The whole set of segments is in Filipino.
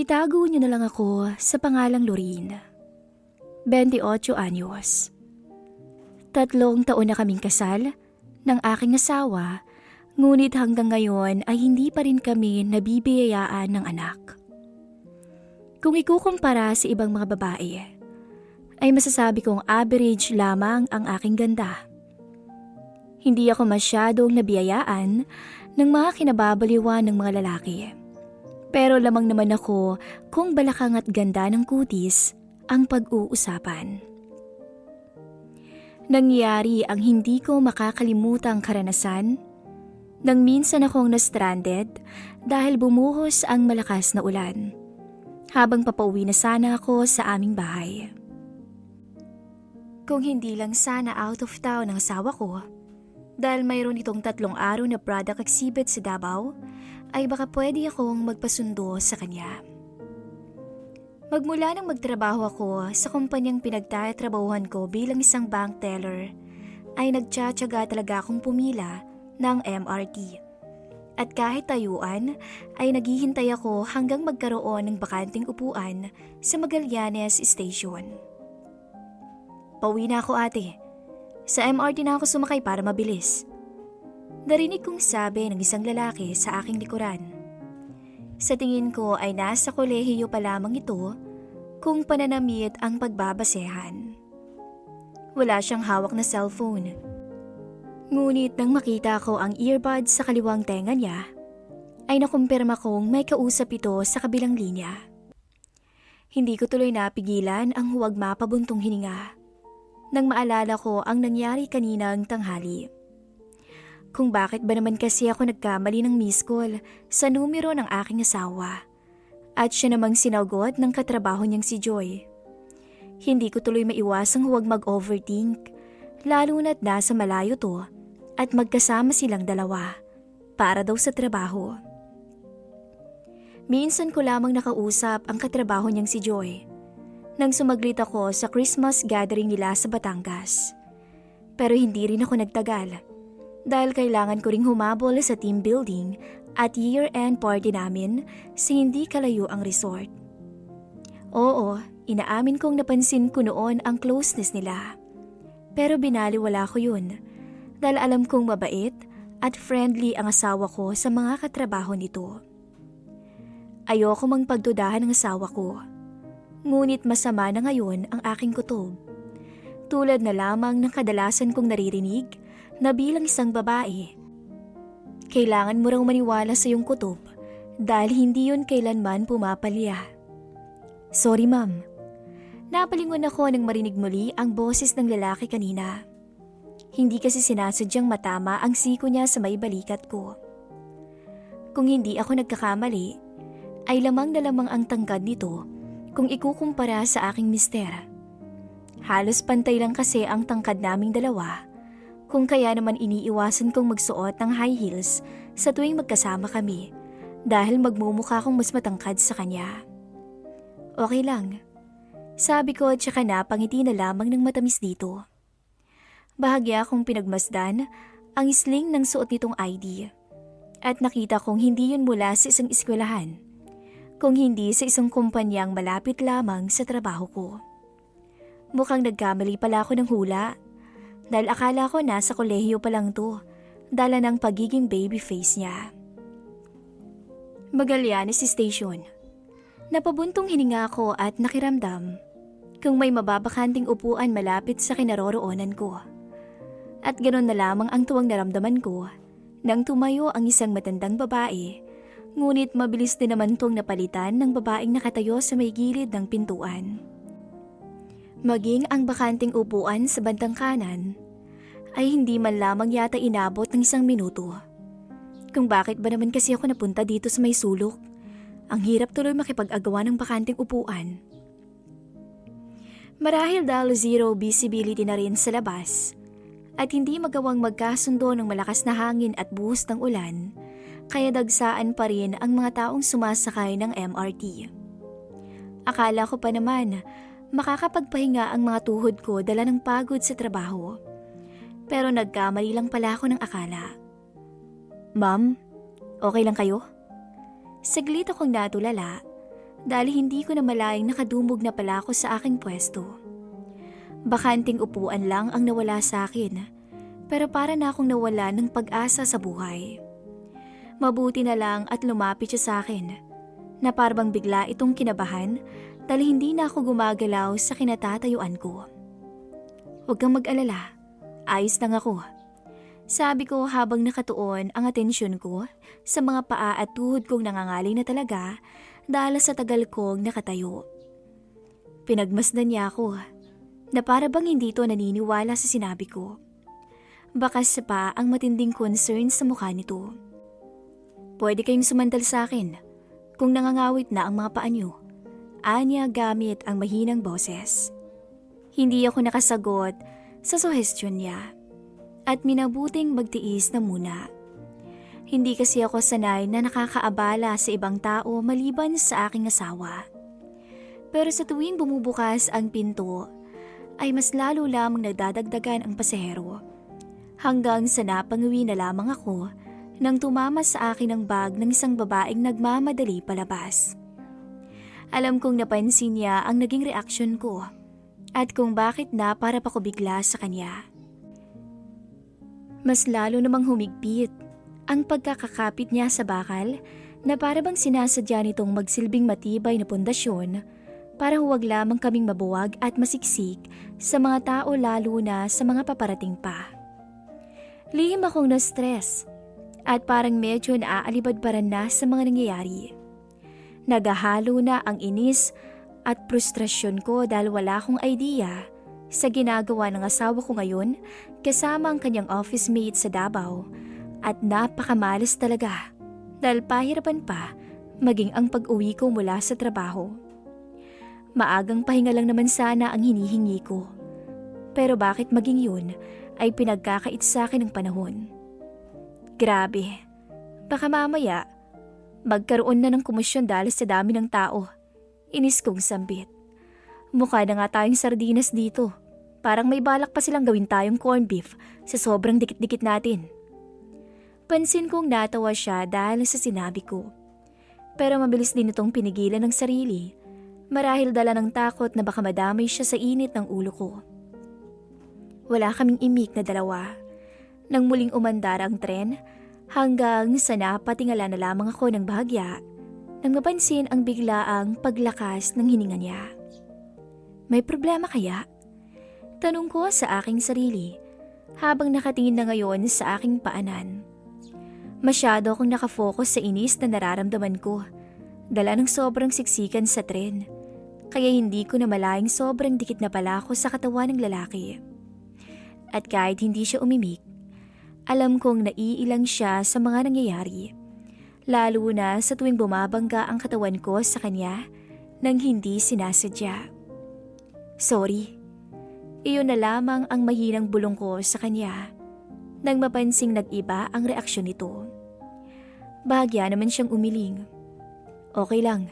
Itago niyo na lang ako sa pangalang Lorene. 28 anyos. 3 taon na kaming kasal ng aking asawa, ngunit hanggang ngayon ay hindi pa rin kami nabibiyayaan ng anak. Kung ikukumpara sa ibang mga babae, ay masasabi kong average lamang ang aking ganda. Hindi ako masyadong nabiyayaan ng mga kinababaliwan ng mga lalaki. Pero lamang naman ako kung balakang at ganda ng kutis ang pag-uusapan. Nangyari ang hindi ko makakalimutang karanasan nang minsan akong na-stranded dahil bumuhos ang malakas na ulan habang papauwi na sana ako sa aming bahay. Kung hindi lang sana out of town ang asawa ko, dahil mayroon itong 3 araw na product exhibit sa Davao, ay baka pwede akong magpasundo sa kanya. Magmula nang magtrabaho ako sa kumpanyang pinagtatrabahuhan ko bilang isang bank teller, ay nagtsatsaga talaga akong pumila ng MRT. At kahit tayuan, ay naghihintay ako hanggang magkaroon ng bakanting upuan sa Magallanes Station. Pauwi na ako, ate. Sa MRT na ako sumakay para mabilis. Narinig kong sabi ng isang lalaki sa aking likuran. Sa tingin ko ay nasa kolehiyo pa lamang ito kung pananamit ang pagbabasehan. Wala siyang hawak na cellphone. Ngunit nang makita ko ang earbud sa kaliwang tenga niya, ay nakumpirma kong may kausap ito sa kabilang linya. Hindi ko tuloy napigilan ang huwag mapabuntong hininga nang maalala ko ang nangyari kaninang tanghali. Kung bakit ba naman kasi ako nagkamali ng miss call sa numero ng aking asawa at siya namang sinagot ng katrabaho niyang si Joy. Hindi ko tuloy maiwasang huwag mag-overthink, lalo na't nasa malayo to at magkasama silang dalawa para daw sa trabaho. Minsan ko lamang nakausap ang katrabaho niyang si Joy nang sumaglit ako sa Christmas gathering nila sa Batangas. Pero hindi rin ako nagtagal dahil kailangan ko ring humabol sa team building at year-end party namin sa hindi kalayo ang resort. Oo, inaamin kong napansin ko noon ang closeness nila. Pero binaliwala ko yun dahil alam kong mabait at friendly ang asawa ko sa mga katrabaho nito. Ayoko mang pagdudahan ng asawa ko. Ngunit masama na ngayon ang aking kutob. Tulad na lamang ng kadalasan kong naririnig na bilang isang babae, kailangan mo raw maniwala sa iyong kutob dahil hindi yun kailanman pumapalya. Sorry ma'am. Napalingon ako nang marinig muli ang boses ng lalaki kanina. Hindi kasi sinasadyang matama ang siko niya sa may balikat ko. Kung hindi ako nagkakamali, ay lamang na lamang ang tangkad nito kung ikukumpara sa aking mister. Halos pantay lang kasi ang tangkad naming dalawa, kung kaya naman iniiwasan kong magsuot ng high heels sa tuwing magkasama kami dahil magmumukha akong mas matangkad sa kanya. Okay lang, sabi ko at saka napangiti na lamang ng matamis dito. Bahagya akong pinagmasdan ang sling ng suot nitong ID at nakita kong hindi yun mula sa isang eskwelahan, kung hindi sa isang kumpanyang malapit lamang sa trabaho ko. Mukhang nagkamali pala ako ng hula dahil akala ko nasa kolehiyo pa lang to, dala ng pagiging baby face niya. Magallanes Station. Napabuntong hininga ko at nakiramdam kung may mababakanting upuan malapit sa kinaroroonan ko. At ganoon na lamang ang tuwang naramdaman ko nang tumayo ang isang matandang babae, ngunit mabilis din naman tuwang napalitan ng babaeng nakatayo sa may gilid ng pintuan. Maging ang bakanting upuan sa bandang kanan ay hindi man lamang yata inabot ng 1 minuto. Kung bakit ba naman kasi ako napunta dito sa may sulok, ang hirap tuloy makipag-agawa ng bakanting upuan. Marahil dahil zero visibility na rin sa labas at hindi magawang magkasundo ng malakas na hangin at buhos ng ulan, kaya dagsaan pa rin ang mga taong sumasakay ng MRT. Akala ko pa naman makakapagpahinga ang mga tuhod ko dala ng pagod sa trabaho. Pero nagkamali lang pala ako ng akala. Ma'am, okay lang kayo? Saglit akong natulala dahil hindi ko na malayang nakadumog na pala ako sa aking pwesto. Bakanting upuan lang ang nawala sa akin, pero para na akong nawala ng pag-asa sa buhay. Mabuti na lang at lumapit siya sa akin, na parang bigla itong kinabahan dahil hindi na ako gumagalaw sa kinatatayuan ko. "Huwag kang mag-alala, ayos lang ako," sabi ko habang nakatuon ang atensyon ko sa mga paa at tuhod kong nangangalay na talaga dahil sa tagal kong nakatayo. Pinagmasdan niya ako, na para bang hindi to naniniwala sa sinabi ko. Bakas pa ang matinding concern sa mukha nito. "Pwede kayong sumandal sa akin kung nangangawit na ang mga paa niyo," anya gamit ang mahinang boses. Hindi ako nakasagot sa suhestyon niya at minabuting magtiis na muna. Hindi kasi ako sanay na nakakaabala sa ibang tao maliban sa aking asawa. Pero sa tuwing bumubukas ang pinto, ay mas lalo lamang nagdadagdagan ang pasahero. Hanggang sa napanguwi na lamang ako nang tumama sa akin ang bag ng isang babaeng nagmamadali palabas. Alam kong napansin niya ang naging reaksyon ko at kung bakit na para pa ko bigla sa kanya. Mas lalo namang humigpit ang pagkakakapit niya sa bakal na para bang sinasadya nitong magsilbing matibay na pundasyon para huwag lamang kaming mabuwag at masiksik sa mga tao lalo na sa mga paparating pa. Lihim akong na-stress at parang medyo naaalibadbaran na sa mga nangyayari. Nagahalo na ang inis at frustrasyon ko dahil wala akong idea sa ginagawa ng asawa ko ngayon kasama ang kanyang office mate sa Davao at napakamalas talaga dahil pahirapan pa maging ang pag-uwi ko mula sa trabaho. Maagang pahinga lang naman sana ang hinihingi ko. Pero bakit maging yun ay pinagkakait sa akin ng panahon? Grabe, baka mamaya magkaroon na ng komisyon dahil sa dami ng tao. Inis kong sambit. Mukha na nga tayong sardinas dito. Parang may balak pa silang gawin tayong corned beef sa sobrang dikit-dikit natin. Pansin kong natawa siya dahil sa sinabi ko. Pero mabilis din itong pinigilan ng sarili. Marahil dala ng takot na baka madamay siya sa init ng ulo ko. Wala kaming imik na dalawa. Nang muling umandar ang tren, hanggang sa napatingala na lamang ako ng bahagya, nang mapansin ang biglaang paglakas ng hininga niya. May problema kaya? Tanong ko sa aking sarili, habang nakatingin na ngayon sa aking paanan. Masyado akong nakafocus sa inis na nararamdaman ko, dala ng sobrang siksikan sa tren. Kaya hindi ko na malayang sobrang dikit na pala ako sa katawan ng lalaki. At kahit hindi siya umimik, alam kong naiilang siya sa mga nangyayari. Lalo na sa tuwing bumabangga ang katawan ko sa kanya nang hindi sinasadya. Sorry, iyon na lamang ang mahinang bulong ko sa kanya nang mapansing nag-iba ang reaksyon nito. Bahagya naman siyang umiling. Okay lang.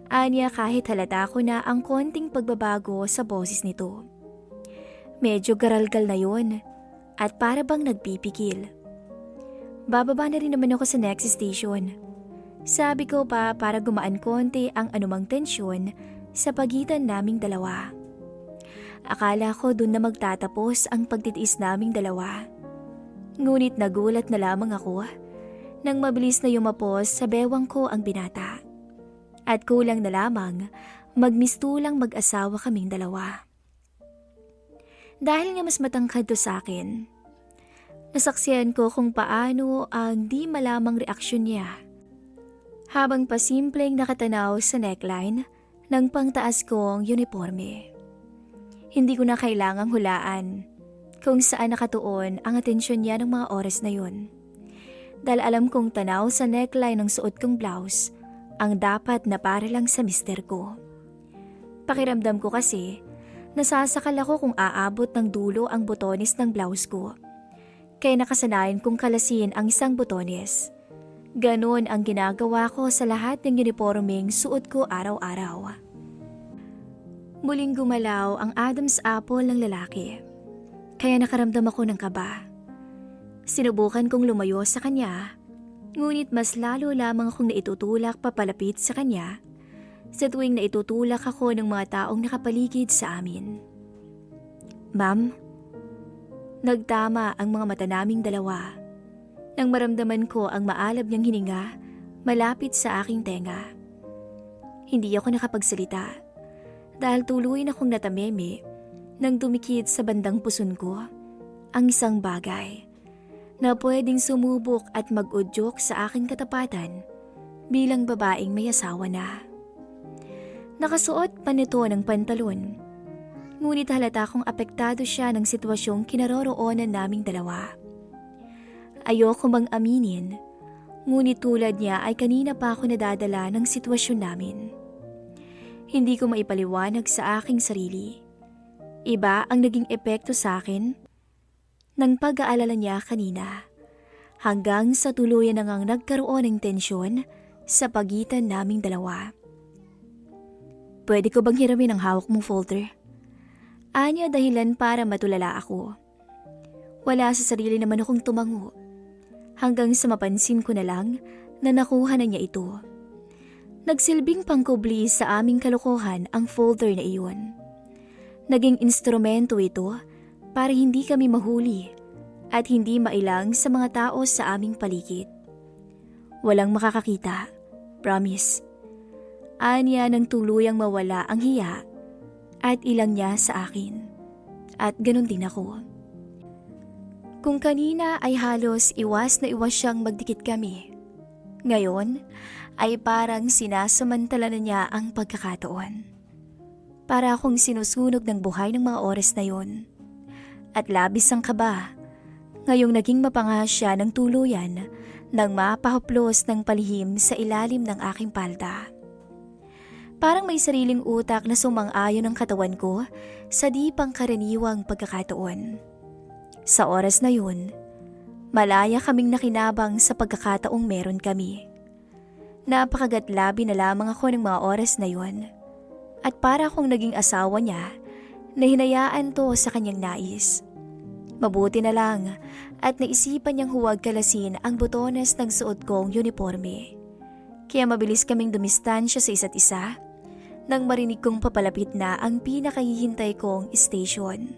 Anya kahit halata ko na ang konting pagbabago sa boses nito. Medyo garalgal na yon at para bang nagpipigil. Bababa na rin naman ako sa next station. Sabi ko pa para gumaan konti ang anumang tensyon sa pagitan naming dalawa. Akala ko dun na magtatapos ang pagtitiis naming dalawa. Ngunit nagulat na lamang ako nang mabilis na yumapos sa bewang ko ang binata. At kulang na lamang, magmistulang mag-asawa kaming dalawa. Dahil nga mas matangkad to sa akin, nasaksihan ko kung paano ang di malamang reaksyon niya. Habang pasimpleng nakatanaw sa neckline ng pangtaas kong uniforme. Hindi ko na kailangang hulaan kung saan nakatuon ang atensyon niya ng mga oras na yun. Dahil alam kong tanaw sa neckline ng suot kong blouse ang dapat na para lang sa mister ko. Pakiramdam ko kasi, nasasakal ako kung aabot ng dulo ang botones ng blouse ko. Kaya nakasanayan kong kalasin ang isang botones. Ganon ang ginagawa ko sa lahat ng uniforming suot ko araw-araw. Muling gumalaw ang Adam's apple ng lalaki. Kaya nakaramdam ako ng kaba. Sinubukan kong lumayo sa kanya. Ngunit mas lalo lamang akong naitutulak papalapit sa kanya sa tuwing naitutulak ako ng mga taong nakapaligid sa amin. Ma'am, nagtama ang mga mata naming dalawa nang maramdaman ko ang maalab niyang hininga malapit sa aking tenga. Hindi ako nakapagsalita dahil tuluyan akong natameme nang dumikit sa bandang puson ko ang isang bagay na pwedeng sumubok at mag-udyok sa aking katapatan bilang babaeng may asawa na. Nakasuot pa nito ng pantalon, ngunit halata kong apektado siya ng sitwasyong kinaroroonan naming dalawa. Ayoko mang aminin, ngunit tulad niya ay kanina pa ako nadadala ng sitwasyon namin. Hindi ko maipaliwanag sa aking sarili. Iba ang naging epekto sa akin ng pag-aalala niya kanina, hanggang sa tuluyan na ngang nagkaroon ng tensyon sa pagitan naming dalawa. Pwede ko bang hiramin ang hawak mong folder? Anya dahilan para matulala ako. Wala sa sarili naman akong tumango, hanggang sa mapansin ko na lang na nakuha na niya ito. Nagsilbing pangkubli sa aming kalokohan ang folder na iyon. Naging instrumento ito para hindi kami mahuli at hindi mailang sa mga tao sa aming paligid. Walang makakakita, promise. Anya nang tuluyang mawala ang hiya at ilang niya sa akin. At ganun din ako. Kung kanina ay halos iwas na iwas siyang magdikit kami, ngayon ay parang sinasamantala na niya ang pagkakataon. Para akong sinusunog ng buhay ng mga oras na yon. At labis ang kaba, ngayong naging mapanga siya ng tuluyan nang mapahaplos ng palihim sa ilalim ng aking palda. Parang may sariling utak na sumang-ayon ang katawan ko sa di pangkaraniwang pagkakataon. Sa oras na yun, malaya kaming nakinabang sa pagkakataong meron kami. Napakagatlabi na lamang ako ng mga oras na yun. At para akong naging asawa niya na hinayaan to sa kanyang nais. Mabuti na lang at naisipan niyang huwag kalasin ang butones ng suot kong uniforme. Kaya mabilis kaming dumistansya sa isa't isa nang marinig kong papalapit na ang pinakahihintay kong station.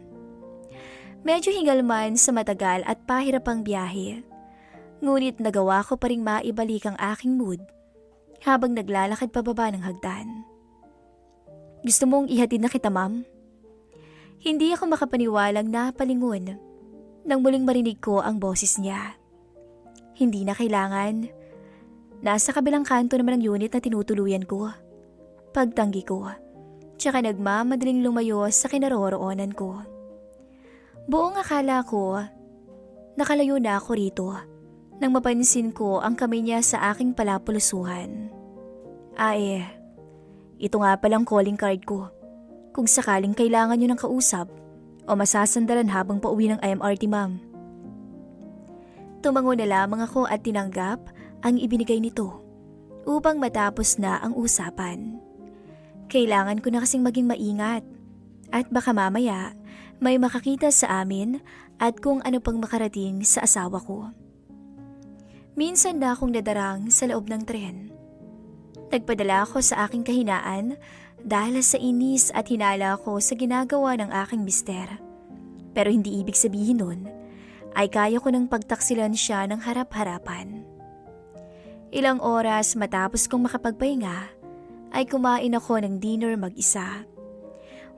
Medyo hingal man sa matagal at pahirapang biyahe, ngunit nagawa ko pa ring maibalik ang aking mood habang naglalakad pababa ng hagdan. Gusto mong ihatid na kita, ma'am? Hindi ako makapaniwalang napalingon nang muling marinig ko ang boses niya. Hindi na kailangan. Nasa kabilang kanto naman ang unit na tinutuluyan ko. Pagtanggi ko, tsaka nagmamadaling lumayo sa kinaroroonan ko. Buong akala ko, nakalayo na ako rito nang mapansin ko ang kamay niya sa aking palapulusuhan. Ito nga palang calling card ko. Kung sakaling kailangan nyo ng kausap o masasandalan habang pauwi ng IMRT, ma'am. Tumango na lamang ako at tinanggap ang ibinigay nito upang matapos na ang usapan. Kailangan ko na kasing maging maingat at baka mamaya may makakita sa amin at kung ano pang makarating sa asawa ko. Minsan na akong nadarang sa loob ng tren. Nagpadala ako sa aking kahinaan dahil sa inis at hinala ko sa ginagawa ng aking mister. Pero hindi ibig sabihin nun ay kaya ko nang pagtaksilan siya ng harap-harapan. Ilang oras matapos kong makapagpahinga ay kumain ako ng dinner mag-isa.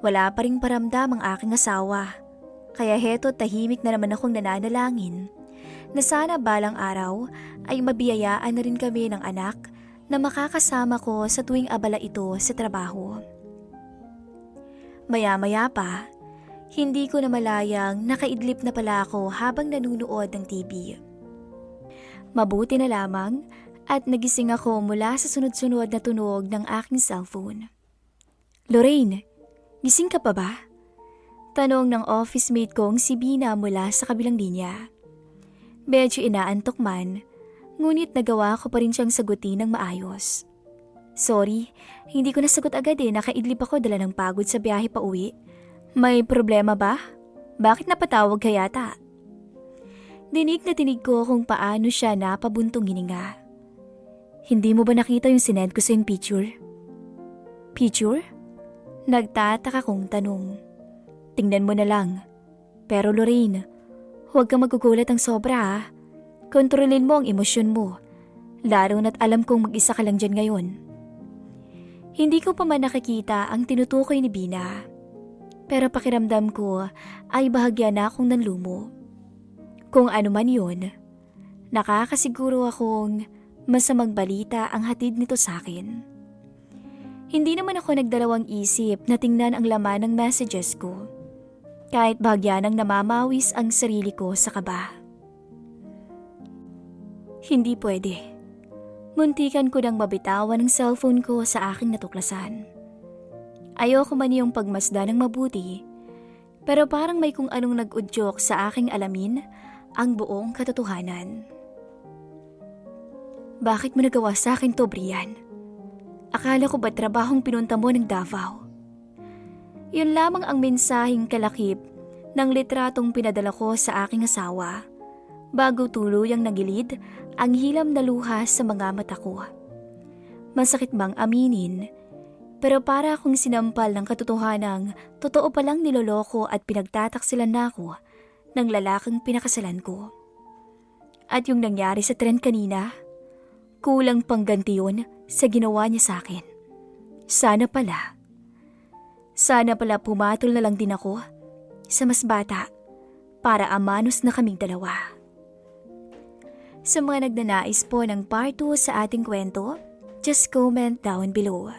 Wala pa ring paramdam ang aking asawa, kaya heto tahimik na naman akong nananalangin na sana balang araw ay mabiyayaan na rin kami ng anak na makakasama ko sa tuwing abala ito sa trabaho. Maya-maya pa, hindi ko na malayang nakaidlip na pala ako habang nanunood ng TV. Mabuti na lamang at nagising ako mula sa sunod-sunod na tunog ng aking cellphone. Lorraine, gising ka pa ba? Tanong ng office mate kong si Bina mula sa kabilang linya. Medyo inaantok man, ngunit nagawa ko pa rin siyang sagutin ng maayos. Sorry, hindi ko nasagot agad nakaidlip ako dala ng pagod sa biyahe pa uwi. May problema ba? Bakit napatawag ka yata? Dinig na tinig ko kung paano siya napabuntong hininga. Hindi mo ba nakita yung sinend ko sa yung picture? Picture? Nagtataka kong tanong. Tingnan mo na lang. Pero Lorraine, huwag kang magugulat ang sobra ha. Kontrolin mo ang emosyon mo. Lalo na't alam kong mag-isa ka lang dyan ngayon. Hindi ko pa man nakikita ang tinutukoy ni Bina. Pero pakiramdam ko ay bahagya na akong nanlumo. Kung ano man yun, nakakasiguro akong masamang balita ang hatid nito sa akin. Hindi naman ako nagdalawang isip na tingnan ang laman ng messages ko. Kahit bahagya nang namamawis ang sarili ko sa kaba. Hindi pwede. Muntikan ko nang mabitawan ang cellphone ko sa aking natuklasan. Ayoko man yung pagmasdan ng mabuti, pero parang may kung anong nag-udyok sa aking alamin ang buong katotohanan. Bakit mo nagawa sa akin to, Brian? Akala ko ba trabahong pinunta mo ng Davao? Yun lamang ang mensaheng kalakip ng litratong pinadala ko sa aking asawa bago tuluyang nagilid ang hilam na luha sa mga mata ko. Masakit mang aminin, pero para akong sinampal ng katotohanang totoo palang niloloko at pinagtataksilan na ako ng lalaking pinakasalan ko. At yung nangyari sa tren kanina, kulang pang ganti yun sa ginawa niya sa akin. Sana pala pumatol na lang din ako sa mas bata para amanos na kaming dalawa. Sa mga nagnanais po ng part 2 sa ating kwento, just comment down below.